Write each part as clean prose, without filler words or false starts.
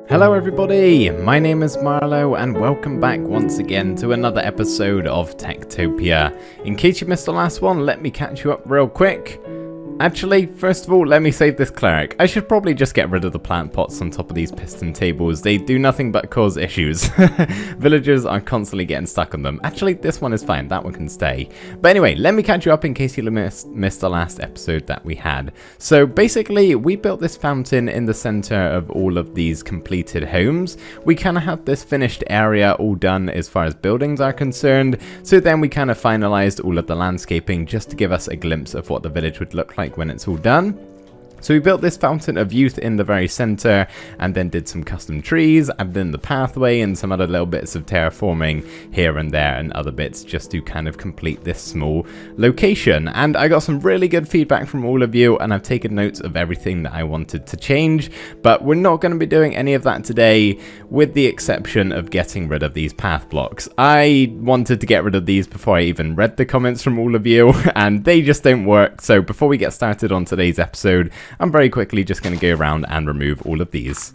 Hello everybody, my name is Marlo and welcome back once again to another episode of TekTopia. In case you missed the last one, let me catch you up real quick. Actually, first of all, let me save this cleric. I should probably just get rid of the plant pots on top of these piston tables. They do nothing but cause issues. Villagers are constantly getting stuck on them. Actually, this one is fine. That one can stay. But anyway, let me catch you up in case you missed the last episode that we had. So basically, we built this fountain in the center of all of these completed homes. We kind of had this finished area all done as far as buildings are concerned. So then we kind of finalized all of the landscaping just to give us a glimpse of what the village would look like when it's all done. So we built this fountain of youth in the very center and then did some custom trees, added in the pathway and some other little bits of terraforming here and there and other bits just to kind of complete this small location. And I got some really good feedback from all of you and I've taken notes of everything that I wanted to change, but we're not going to be doing any of that today with the exception of getting rid of these path blocks. I wanted to get rid of these before I even read the comments from all of you and they just don't work. So before we get started on today's episode, I'm very quickly just going to go around and remove all of these.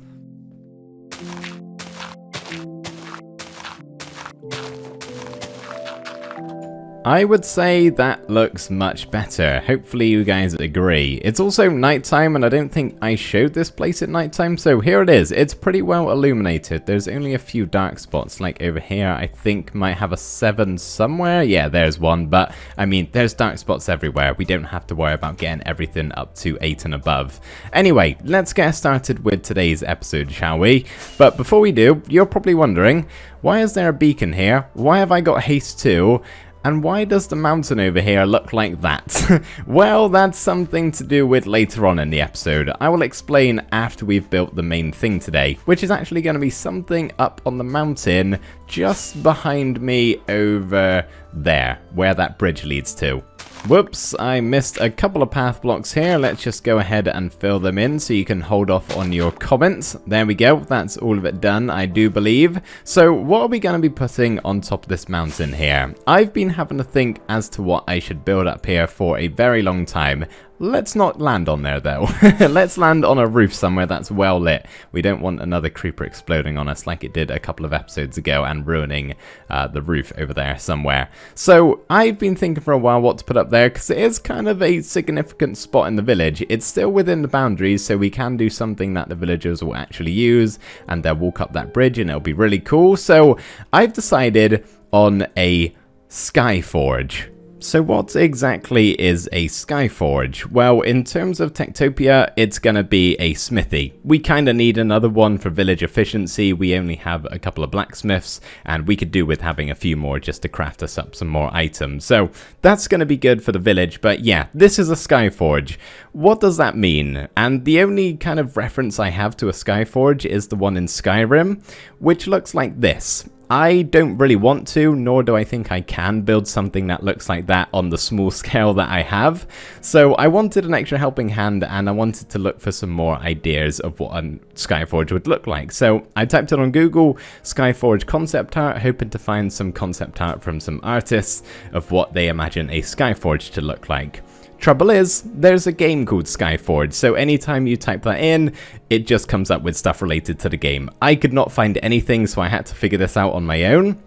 I would say that looks much better. Hopefully you guys agree. It's also nighttime and I don't think I showed this place at nighttime, so here it is. It's pretty well illuminated. There's only a few dark spots, like over here I think might have a 7 somewhere. Yeah, there's one, but I mean there's dark spots everywhere. We don't have to worry about getting everything up to 8 and above. Anyway, let's get started with today's episode, shall we? But before we do, you're probably wondering, why is there a beacon here? Why have I got haste 2? And why does the mountain over here look like that? Well, that's something to do with later on in the episode. I will explain after we've built the main thing today, which is actually going to be something up on the mountain just behind me over there, where that bridge leads to. Whoops, I missed a couple of path blocks here. Let's just go ahead and fill them in so you can hold off on your comments. There we go. That's all of it done, I do believe. So what are we going to be putting on top of this mountain here? I've been having to think as to what I should build up here for a very long time. Let's not land on there though. Let's land on a roof somewhere that's well lit. We don't want another creeper exploding on us like it did a couple of episodes ago and ruining the roof over there somewhere. So I've been thinking for a while what to put up there because it is kind of a significant spot in the village. It's still within the boundaries, so we can do something that the villagers will actually use and they'll walk up that bridge and it'll be really cool. So I've decided on a Skyforge. So what exactly is a Skyforge? Well, in terms of TekTopia, it's going to be a smithy. We kind of need another one for village efficiency. We only have a couple of blacksmiths, and we could do with having a few more just to craft us up some more items. So that's going to be good for the village, but yeah, this is a Skyforge. What does that mean? And the only kind of reference I have to a Skyforge is the one in Skyrim, which looks like this. I don't really want to, nor do I think I can build something that looks like that on the small scale that I have. So I wanted an extra helping hand and I wanted to look for some more ideas of what a Skyforge would look like. So I typed it on Google, Skyforge concept art, hoping to find some concept art from some artists of what they imagine a Skyforge to look like. Trouble is, there's a game called Skyforge, so anytime you type that in, it just comes up with stuff related to the game. I could not find anything, so I had to figure this out on my own.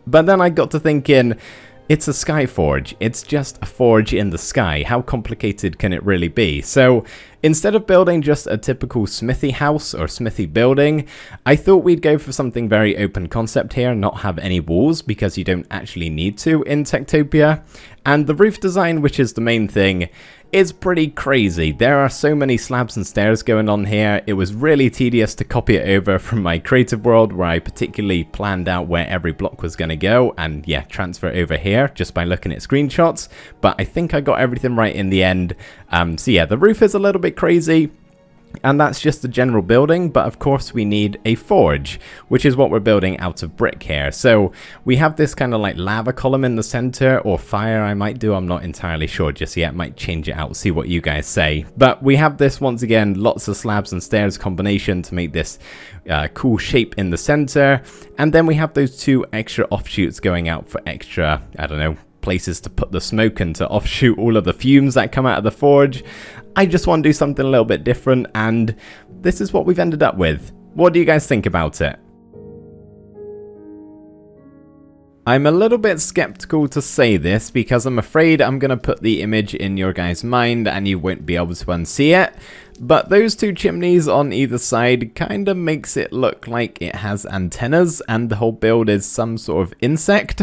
But then I got to thinking, it's a Skyforge. It's just a forge in the sky. How complicated can it really be? So instead of building just a typical smithy house or smithy building, I thought we'd go for something very open concept here, not have any walls because you don't actually need to in TekTopia. And the roof design, which is the main thing, is pretty crazy. There are so many slabs and stairs going on here. It was really tedious to copy it over from my creative world where I particularly planned out where every block was going to go and yeah, transfer it over here just by looking at screenshots. But I think I got everything right in the end. So yeah, the roof is a little bit crazy. And that's just the general building, but of course we need a forge, which is what we're building out of brick here. So we have this kind of like lava column in the center, or fire I might do, I'm not entirely sure just yet, might change it out, see what you guys say. But we have this, once again, lots of slabs and stairs combination to make this cool shape in the center. And then we have those two extra offshoots going out for extra, I don't know, places to put the smoke and to offshoot all of the fumes that come out of the forge. I just want to do something a little bit different, and this is what we've ended up with. What do you guys think about it? I'm a little bit skeptical to say this because I'm afraid I'm going to put the image in your guys' mind and you won't be able to unsee it. But those two chimneys on either side kind of makes it look like it has antennas and the whole build is some sort of insect.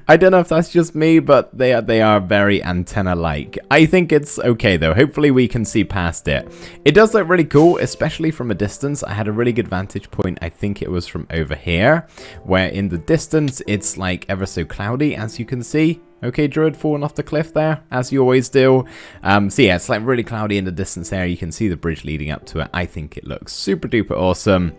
I don't know if that's just me, but they are very antenna-like. I think it's okay though. Hopefully we can see past it. It does look really cool, especially from a distance. I had a really good vantage point. I think it was from over here, where in the distance it's like ever so cloudy, as you can see. Okay, Druid falling off the cliff there, as you always do. So yeah, it's like really cloudy in the distance there. You can see the bridge leading up to it. I think it looks super duper awesome.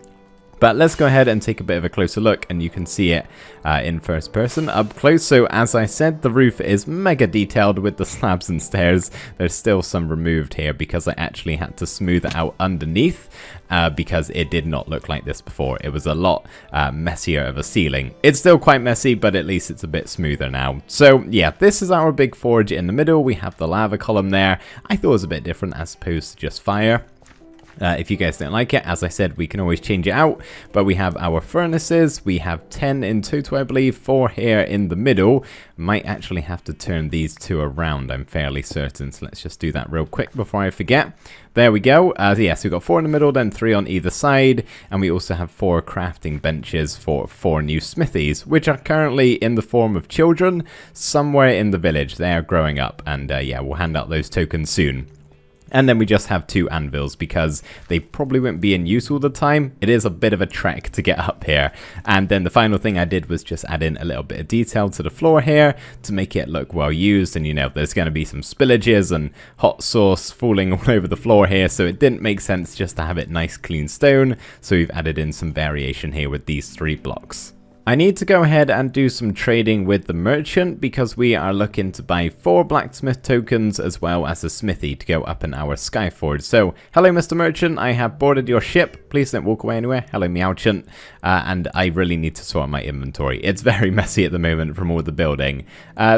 But let's go ahead and take a bit of a closer look, and you can see it in first person up close. So as I said, the roof is mega detailed with the slabs and stairs. There's still some removed here because I actually had to smooth it out underneath because it did not look like this before. It was a lot messier of a ceiling. It's still quite messy, but at least it's a bit smoother now. So yeah, this is our big forge in the middle. We have the lava column there. I thought it was a bit different as opposed to just fire. If you guys don't like it, as I said, we can always change it out, but we have our furnaces. We have 10 in total, I believe, 4 here in the middle. Might actually have to turn these 2 around, I'm fairly certain, so let's just do that real quick before I forget. There we go. Yes, we've got 4 in the middle, then 3 on either side, and we also have 4 crafting benches for 4 new smithies, which are currently in the form of children somewhere in the village. They are growing up, and yeah, we'll hand out those tokens soon. And then we just have 2 anvils because they probably won't be in use all the time. It is a bit of a trek to get up here. And then the final thing I did was just add in a little bit of detail to the floor here to make it look well used. And you know, there's going to be some spillages and hot sauce falling all over the floor here. So it didn't make sense just to have it nice clean stone. So we've added in some variation here with these 3 blocks. I need to go ahead and do some trading with the merchant because we are looking to buy 4 blacksmith tokens as well as a smithy to go up in our Skyforge. So, hello Mr. Merchant, I have boarded your ship. Please don't walk away anywhere. Hello Meowchant. And I really need to sort my inventory. It's very messy at the moment from all the building.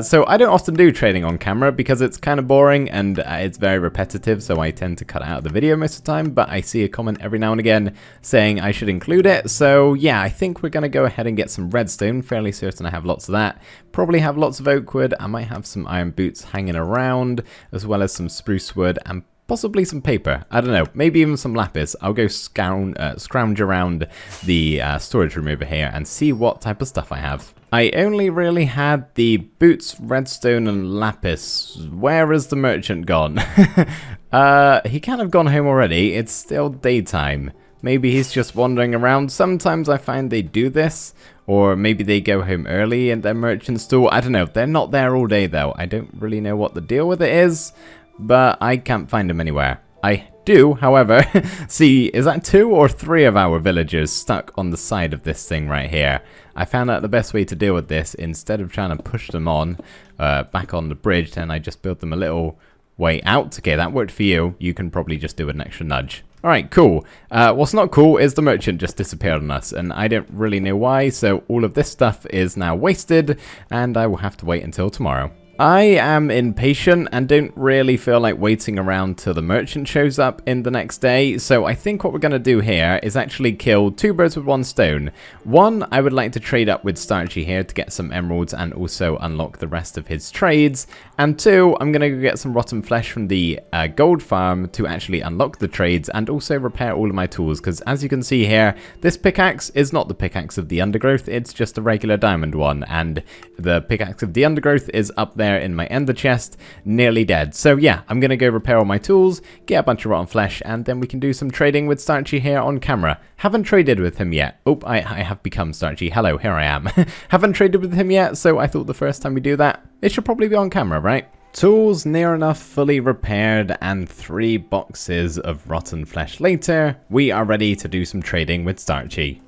So I don't often do trading on camera because it's kind of boring and it's very repetitive, so I tend to cut out of the video most of the time, but I see a comment every now and again saying I should include it. So yeah, I think we're going to go ahead and get some redstone. Fairly certain I have lots of that. Probably have lots of oak wood. I might have some iron boots hanging around, as well as some spruce wood and possibly some paper. I don't know. Maybe even some lapis. I'll go scrounge around the storage room over here and see what type of stuff I have. I only really had the boots, redstone, and lapis. Where is the merchant gone? He can't have gone home already. It's still daytime. Maybe he's just wandering around. Sometimes I find they do this, or maybe they go home early in their merchant store. I don't know. They're not there all day, though. I don't really know what the deal with it is, but I can't find them anywhere. I do, however, see, is that 2 or 3 of our villagers stuck on the side of this thing right here? I found out the best way to deal with this. Instead of trying to push them on, back on the bridge, then I just built them a little way out. Okay, that worked for you. You can probably just do an extra nudge. Alright, cool. What's not cool is the merchant just disappeared on us, and I don't really know why, so all of this stuff is now wasted, and I will have to wait until tomorrow. I am impatient and don't really feel like waiting around till the merchant shows up in the next day, so I think what we're going to do here is actually kill 2 birds with 1 stone. 1, I would like to trade up with Starchy here to get some emeralds and also unlock the rest of his trades, and 2, I'm going to go get some rotten flesh from the gold farm to actually unlock the trades and also repair all of my tools, because as you can see here, this pickaxe is not the pickaxe of the undergrowth, it's just a regular diamond one, and the pickaxe of the undergrowth is up there in my ender chest, nearly dead. So yeah, I'm gonna go repair all my tools, get a bunch of rotten flesh, and then we can do some trading with Starchy here on camera. Haven't traded with him yet. Oh, I have become Starchy. Hello, here I am. Haven't traded with him yet, so I thought the first time we do that, it should probably be on camera, right? Tools near enough fully repaired, and 3 boxes of rotten flesh later, we are ready to do some trading with Starchy.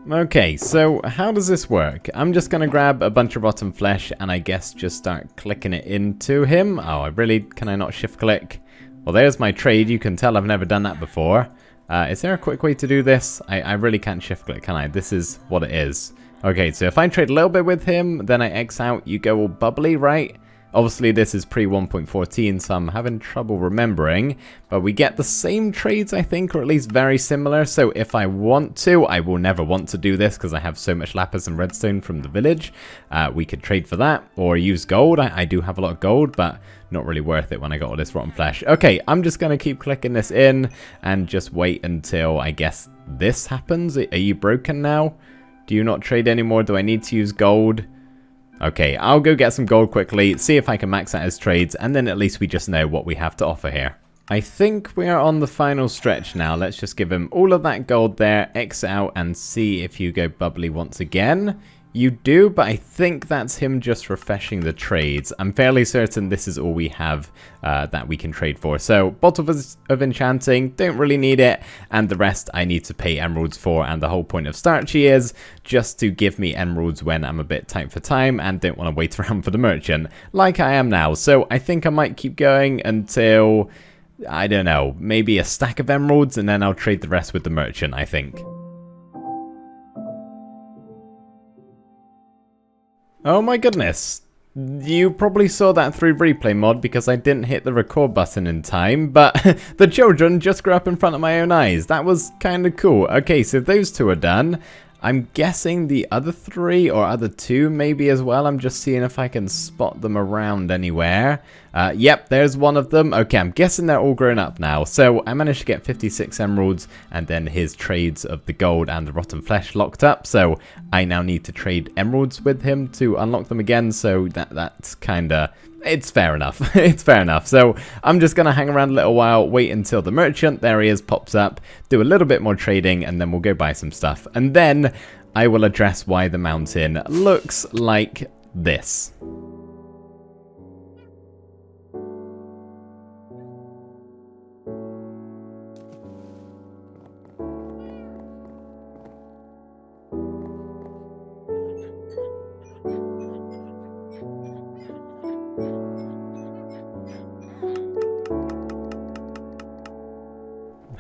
Okay, so how does this work? I'm just going to grab a bunch of rotten flesh and I guess just start clicking it into him. Oh, can I not shift click? Well, there's my trade. You can tell I've never done that before. Is there a quick way to do this? I really can't shift click, can I? This is what it is. Okay, so if I trade a little bit with him, then I X out, you go all bubbly, right? Obviously, this is pre 1.14, so I'm having trouble remembering. But we get the same trades, I think, or at least very similar. So if I want to, I will never want to do this because I have so much lapis and redstone from the village. We could trade for that or use gold. I do have a lot of gold, but not really worth it when I got all this rotten flesh. Okay, I'm just going to keep clicking this in and just wait until, I guess, this happens. Are you broken now? Do you not trade anymore? Do I need to use gold? Okay, I'll go get some gold quickly, see if I can max out his trades, and then at least we just know what we have to offer here. I think we are on the final stretch now. Let's just give him all of that gold there, X out, and see if you go bubbly once again. You do, but I think that's him just refreshing the trades. I'm fairly certain this is all we have that we can trade for. So, Bottle of Enchanting, don't really need it. And the rest I need to pay emeralds for. And the whole point of Starchy is just to give me emeralds when I'm a bit tight for time and don't want to wait around for the merchant, like I am now. So, I think I might keep going until, I don't know, maybe a stack of emeralds, and then I'll trade the rest with the merchant, I think. Oh my goodness, you probably saw that through replay mod because I didn't hit the record button in time, but the children just grew up in front of my own eyes. That was kind of cool. Okay, so those two are done. I'm guessing the other three or other two maybe as well. I'm just seeing if I can spot them around anywhere. Yep, there's one of them. Okay, I'm guessing they're all grown up now. So I managed to get 56 emeralds and then his trades of the gold and the rotten flesh locked up. So I now need to trade emeralds with him to unlock them again. So that's kind of... It's fair enough. It's fair enough. So I'm just going to hang around a little while, wait until the merchant, there he is, pops up, do a little bit more trading, and then we'll go buy some stuff. And then I will address why the mountain looks like this.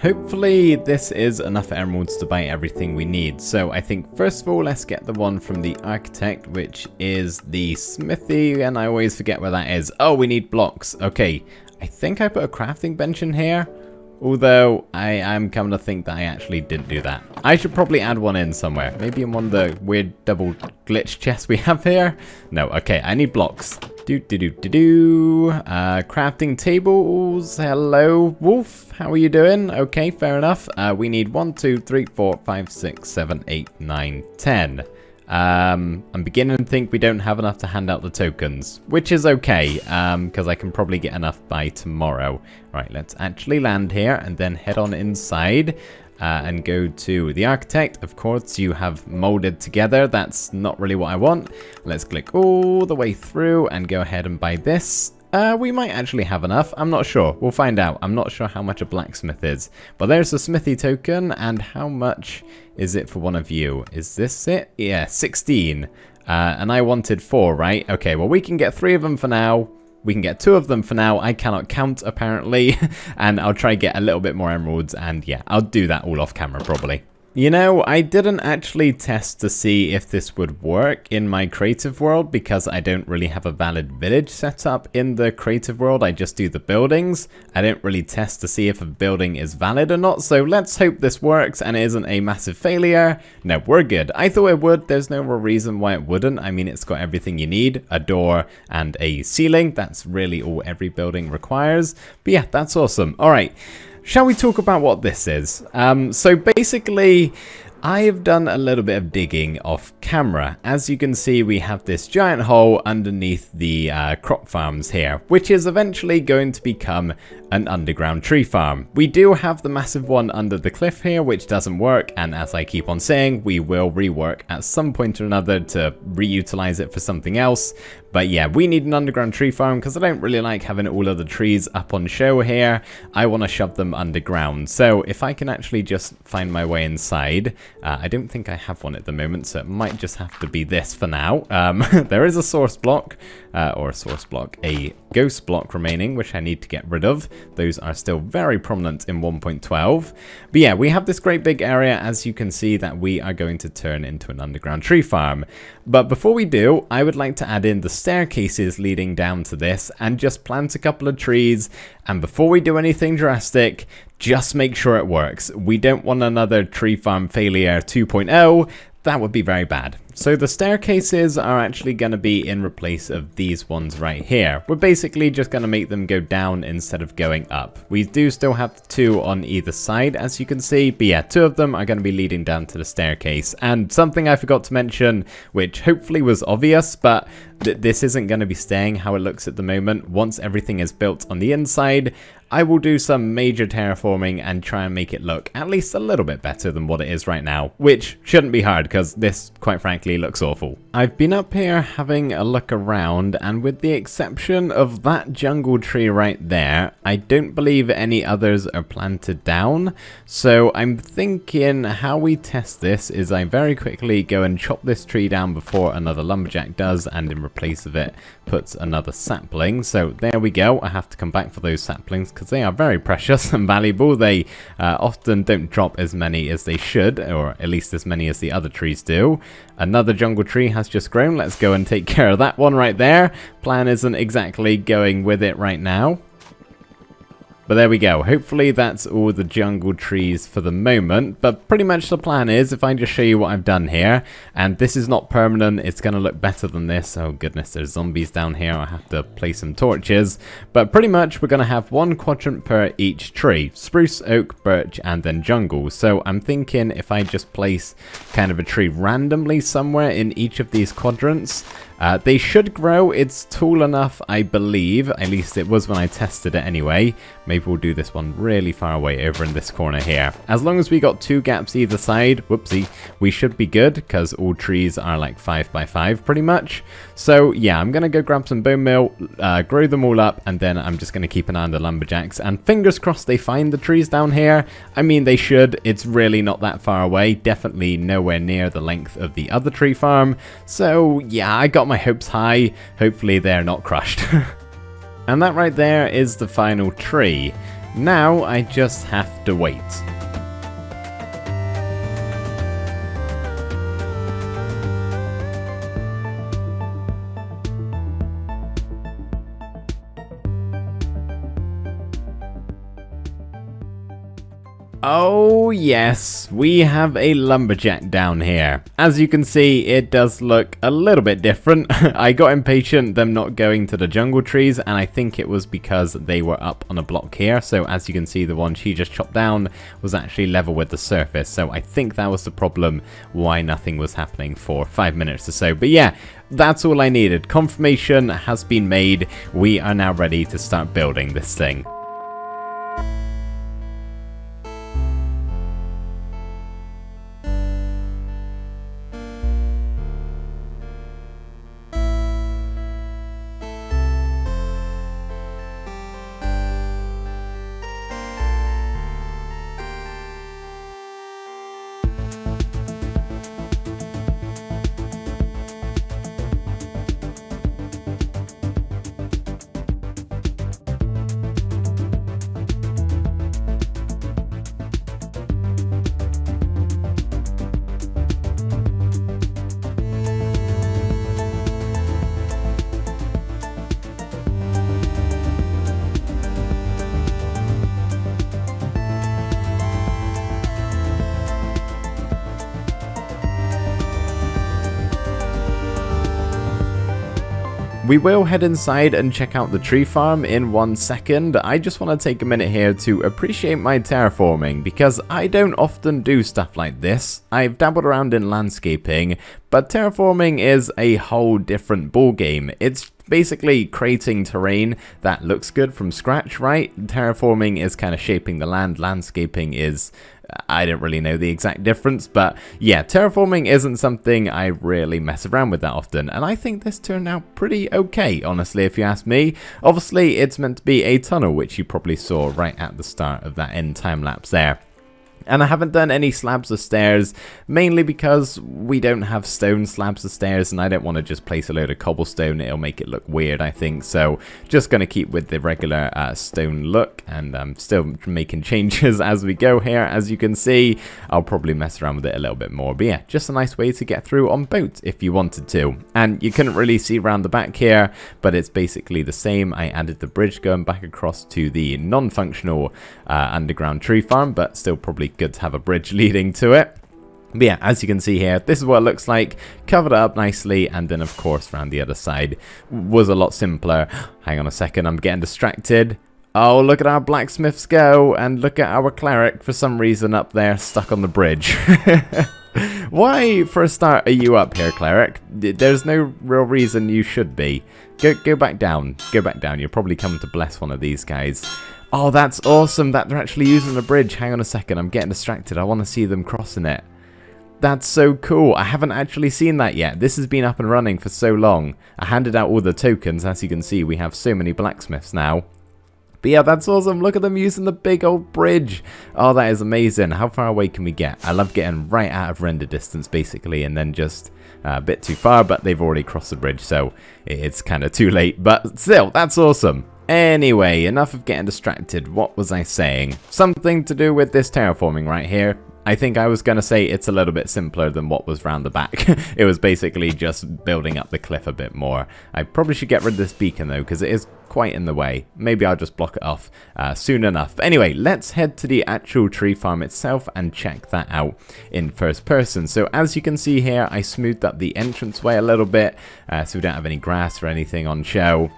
Hopefully this is enough emeralds to buy everything we need. So I think first of all, let's get the one from the architect, which is the smithy, and I always forget where that is. Oh, we need blocks. Okay, I think I put a crafting bench in here, although I am coming to think that I actually didn't do that. I should probably add one in somewhere. Maybe in one of the weird double glitch chests we have here. No, okay, I need blocks. Crafting tables. Hello, Wolf. How are you doing? Okay, fair enough. We need 1, 2, 3, 4, 5, 6, 7, 8, 9, 10. I'm beginning to think we don't have enough to hand out the tokens, which is okay, because I can probably get enough by tomorrow. Right, let's actually land here and then head on inside. And go to the architect. Of course, you have molded together. That's not really what I want. Let's click all the way through and go ahead and buy this. We might actually have enough. I'm not sure. We'll find out. I'm not sure how much a blacksmith is. But there's a smithy token. And how much is it for one of you? Is this it? Yeah, 16. And I wanted 4, right? Okay, well, we can get 3 of them for now. We can get 2 of them for now. I cannot count, apparently. And I'll try get a little bit more emeralds. And yeah, I'll do that all off camera, probably. You know, I didn't actually test to see if this would work in my creative world because I don't really have a valid village set up in the creative world. I just do the buildings. I don't really test to see if a building is valid or not. So let's hope this works and it isn't a massive failure. No, we're good. I thought it would. There's no real reason why it wouldn't. I mean, it's got everything you need. A door and a ceiling. That's really all every building requires. But yeah, that's awesome. All right. Shall we talk about what this is? So basically, I've done a little bit of digging off camera. As you can see, we have this giant hole underneath the crop farms here, which is eventually going to become an underground tree farm. We do have the massive one under the cliff here, which doesn't work. And as I keep on saying, we will rework at some point or another to reutilize it for something else. But yeah, we need an underground tree farm because I don't really like having all of the trees up on show here. I want to shove them underground. So if I can actually just find my way inside, I don't think I have one at the moment, so it might just have to be this for now. There is a source block. or a source block, a ghost block remaining, which I need to get rid of. Those are still very prominent in 1.12. But yeah, we have this great big area, as you can see, that we are going to turn into an underground tree farm. But before we do, I would like to add in the staircases leading down to this and just plant a couple of trees. And before we do anything drastic, just make sure it works. We don't want another tree farm failure 2.0. That would be very bad. So the staircases are actually going to be in replace of these ones right here. We're basically just going to make them go down instead of going up. We do still have 2 on either side, as you can see, but yeah, 2 of them are going to be leading down to the staircase. And something I forgot to mention, which hopefully was obvious, but this isn't going to be staying how it looks at the moment. Once everything is built on the inside, I will do some major terraforming and try and make it look at least a little bit better than what it is right now, which shouldn't be hard because this, quite frankly, looks awful. I've been up here having a look around, and with the exception of that jungle tree right there, I don't believe any others are planted down. So I'm thinking how we test this is I very quickly go and chop this tree down before another lumberjack does, and in replace of it puts another sapling. So there we go. I have to come back for those saplings because they are very precious and valuable. They often don't drop as many as they should, or at least as many as the other trees do. Another jungle tree has just grown. Let's go and take care of that one right there. Plan isn't exactly going with it right now. But there we go. Hopefully that's all the jungle trees for the moment. But pretty much the plan is, if I just show you what I've done here, and this is not permanent, it's going to look better than this. Oh goodness, there's zombies down here. I have to place some torches. But pretty much we're going to have 1 quadrant per each tree. Spruce, oak, birch, and then jungle. So I'm thinking if I just place kind of a tree randomly somewhere in each of these quadrants, they should grow. It's tall enough, I believe. At least it was when I tested it anyway. Maybe we'll do this one really far away over in this corner here. As long as we got 2 gaps either side, whoopsie, we should be good because all trees are like 5 by 5 pretty much. So yeah, I'm going to go grab some bone meal, grow them all up, and then I'm just going to keep an eye on the lumberjacks. And fingers crossed they find the trees down here. I mean, they should. It's really not that far away. Definitely nowhere near the length of the other tree farm. So yeah, I got my hopes high. Hopefully they're not crushed. And that right there is the final tree. Now I just have to wait. Oh yes, we have a lumberjack down here. As you can see, it does look a little bit different. I got impatient them not going to the jungle trees, and I think it was because they were up on a block here. So as you can see, the one she just chopped down was actually level with the surface. So I think that was the problem why nothing was happening for 5 minutes or so. But yeah, that's all I needed. Confirmation has been made. We are now ready to start building this thing. We will head inside and check out the tree farm in 1 second. I just want to take a minute here to appreciate my terraforming, because I don't often do stuff like this. I've dabbled around in landscaping, but terraforming is a whole different ballgame. It's basically creating terrain that looks good from scratch, right? Terraforming is kind of shaping the land. Landscaping is, I don't really know the exact difference, but yeah, terraforming isn't something I really mess around with that often, and I think this turned out pretty okay, honestly, if you ask me. Obviously, it's meant to be a tunnel, which you probably saw right at the start of that end time lapse there. And I haven't done any slabs of stairs, mainly because we don't have stone slabs of stairs, and I don't want to just place a load of cobblestone. It'll make it look weird, I think. So just going to keep with the regular stone look, and I'm still making changes as we go here. As you can see, I'll probably mess around with it a little bit more. But yeah, just a nice way to get through on boat if you wanted to. And you couldn't really see around the back here, but it's basically the same. I added the bridge going back across to the non-functional underground tree farm, but still probably good to have a bridge leading to it. But yeah, as you can see here, this is what it looks like, covered it up nicely, and then of course around the other side was a lot simpler. Hang on a second, I'm getting distracted. Oh, look at our blacksmiths go, and look at our cleric for some reason up there stuck on the bridge. Why, for a start, are you up here, cleric? There's no real reason you should be. Go back down. Go back down. You're probably coming to bless one of these guys. Oh, that's awesome that they're actually using the bridge. Hang on a second, I'm getting distracted. I want to see them crossing it. That's so cool. I haven't actually seen that yet. This has been up and running for so long. I handed out all the tokens. As you can see, we have so many blacksmiths now. But yeah, that's awesome. Look at them using the big old bridge. Oh, that is amazing. How far away can we get? I love getting right out of render distance, basically, and then just a bit too far, but they've already crossed the bridge, so it's kind of too late. But still, that's awesome. Anyway, enough of getting distracted. What was I saying? Something to do with this terraforming right here. I think I was going to say it's a little bit simpler than what was round the back. It was basically just building up the cliff a bit more. I probably should get rid of this beacon though, because it is quite in the way. Maybe I'll just block it off soon enough. But anyway, let's head to the actual tree farm itself and check that out in first person. So as you can see here, I smoothed up the entranceway a little bit, so we don't have any grass or anything on show.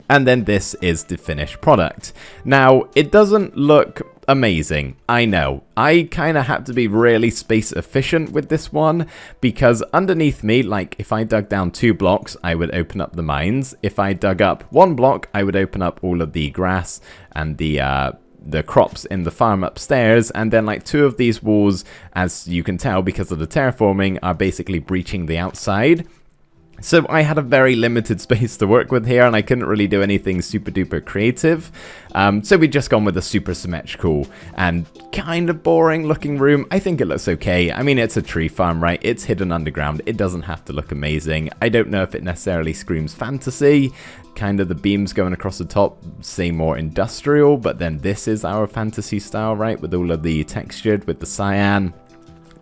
And then this is the finished product. Now, it doesn't look amazing. I know. I kind of had to be really space efficient with this one, because underneath me, like if I dug down 2 blocks, I would open up the mines. If I dug up 1 block, I would open up all of the grass and the crops in the farm upstairs, and then like 2 of these walls, as you can tell because of the terraforming, are basically breaching the outside. So I had a very limited space to work with here, and I couldn't really do anything super duper creative. So we just gone with a super symmetrical and kind of boring looking room. I think it looks okay. I mean, it's a tree farm, right? It's hidden underground. It doesn't have to look amazing. I don't know if it necessarily screams fantasy. Kind of the beams going across the top say more industrial, but then this is our fantasy style, right? With all of the textured, with the cyan.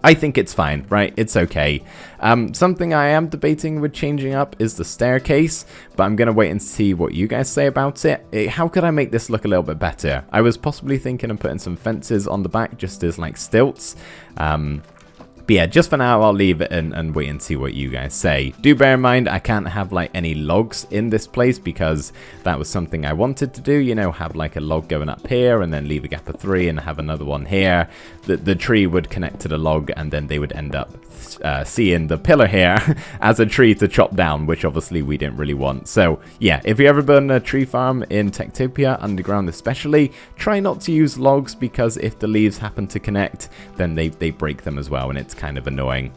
I think it's fine, right? It's okay. Something I am debating with changing up is the staircase, but I'm going to wait and see what you guys say about it. How could I make this look a little bit better? I was possibly thinking of putting some fences on the back just as like stilts. But yeah, just for now, I'll leave it and wait and see what you guys say. Do bear in mind, I can't have like any logs in this place because that was something I wanted to do, you know, have like a log going up here and then leave a gap of 3 and have another one here. The tree would connect to the log and then they would end up seeing the pillar here as a tree to chop down, which obviously we didn't really want. So yeah, if you ever build a tree farm in TekTopia, underground especially, try not to use logs, because if the leaves happen to connect, then they break them as well, and it's kind of annoying.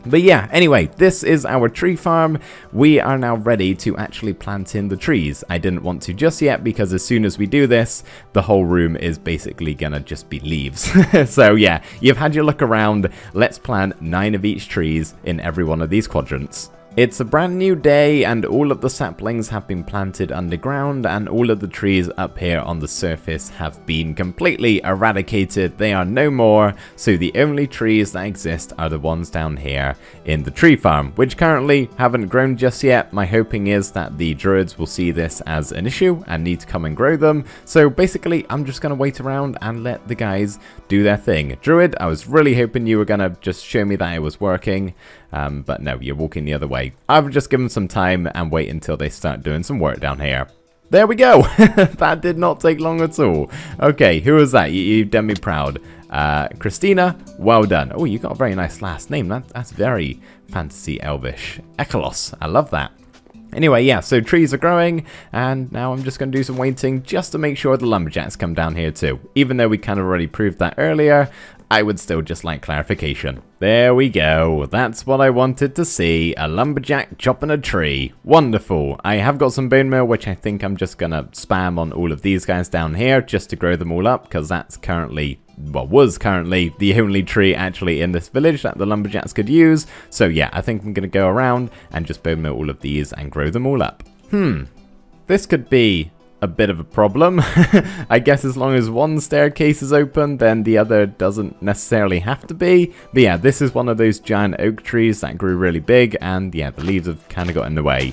But yeah, anyway, this is our tree farm. We are now ready to actually plant in the trees. I didn't want to just yet because as soon as we do this, the whole room is basically gonna just be leaves. So yeah, you've had your look around. Let's plant 9 of each trees in every one of these quadrants. It's a brand new day, and all of the saplings have been planted underground, and all of the trees up here on the surface have been completely eradicated. They are no more, so the only trees that exist are the ones down here in the tree farm, which currently haven't grown just yet. My hoping is that the druids will see this as an issue and need to come and grow them. So basically, I'm just going to wait around and let the guys do their thing. Druid, I was really hoping you were going to just show me that it was working. But no, you're walking the other way. I've just given some time and wait until they start doing some work down here. There we go. That did not take long at all. Okay, who was that? You've done me proud. Christina, well done. Oh, you got a very nice last name. That's very fantasy elvish. Ekalos, I love that. Anyway, yeah, so trees are growing, and now I'm just going to do some waiting just to make sure the lumberjacks come down here too. Even though we kind of already proved that earlier, I would still just like clarification. There we go. That's what I wanted to see. A lumberjack chopping a tree. Wonderful. I have got some bone meal, which I think I'm just going to spam on all of these guys down here just to grow them all up, because that's currently, well, was currently the only tree actually in this village that the lumberjacks could use. So yeah, I think I'm going to go around and just bone meal all of these and grow them all up. This could be a bit of a problem. I guess as long as one staircase is open, then the other doesn't necessarily have to be. But yeah, this is one of those giant oak trees that grew really big, and yeah, the leaves have kind of got in the way.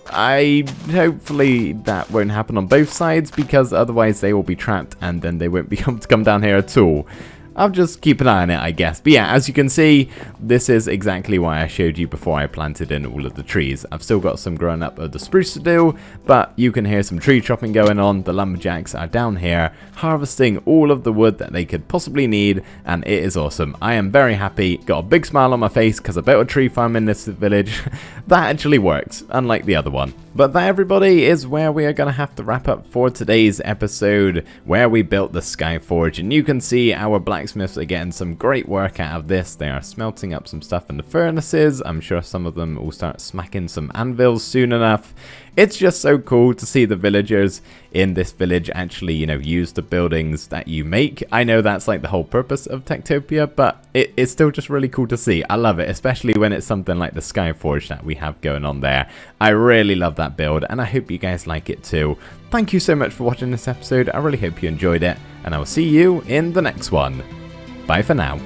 Hopefully that won't happen on both sides, because otherwise they will be trapped and then they won't be able to come down here at all. I'll just keep an eye on it, I guess. But yeah, as you can see, this is exactly why I showed you before I planted in all of the trees. I've still got some growing up of the spruce to do, but you can hear some tree chopping going on. The lumberjacks are down here harvesting all of the wood that they could possibly need, and it is awesome. I am very happy, got a big smile on my face because I built a tree farm in this village. That actually works, unlike the other one. But that, everybody, is where we are going to have to wrap up for today's episode, where we built the Skyforge. And you can see our blacksmiths are getting some great work out of this. They are smelting up some stuff in the furnaces. I'm sure some of them will start smacking some anvils soon enough. It's just so cool to see the villagers in this village actually, you know, use the buildings that you make. I know that's like the whole purpose of TekTopia, but it's still just really cool to see. I love it, especially when it's something like the Skyforge that we have going on there. I really love that build, and I hope you guys like it too. Thank you so much for watching this episode. I really hope you enjoyed it, and I will see you in the next one. Bye for now.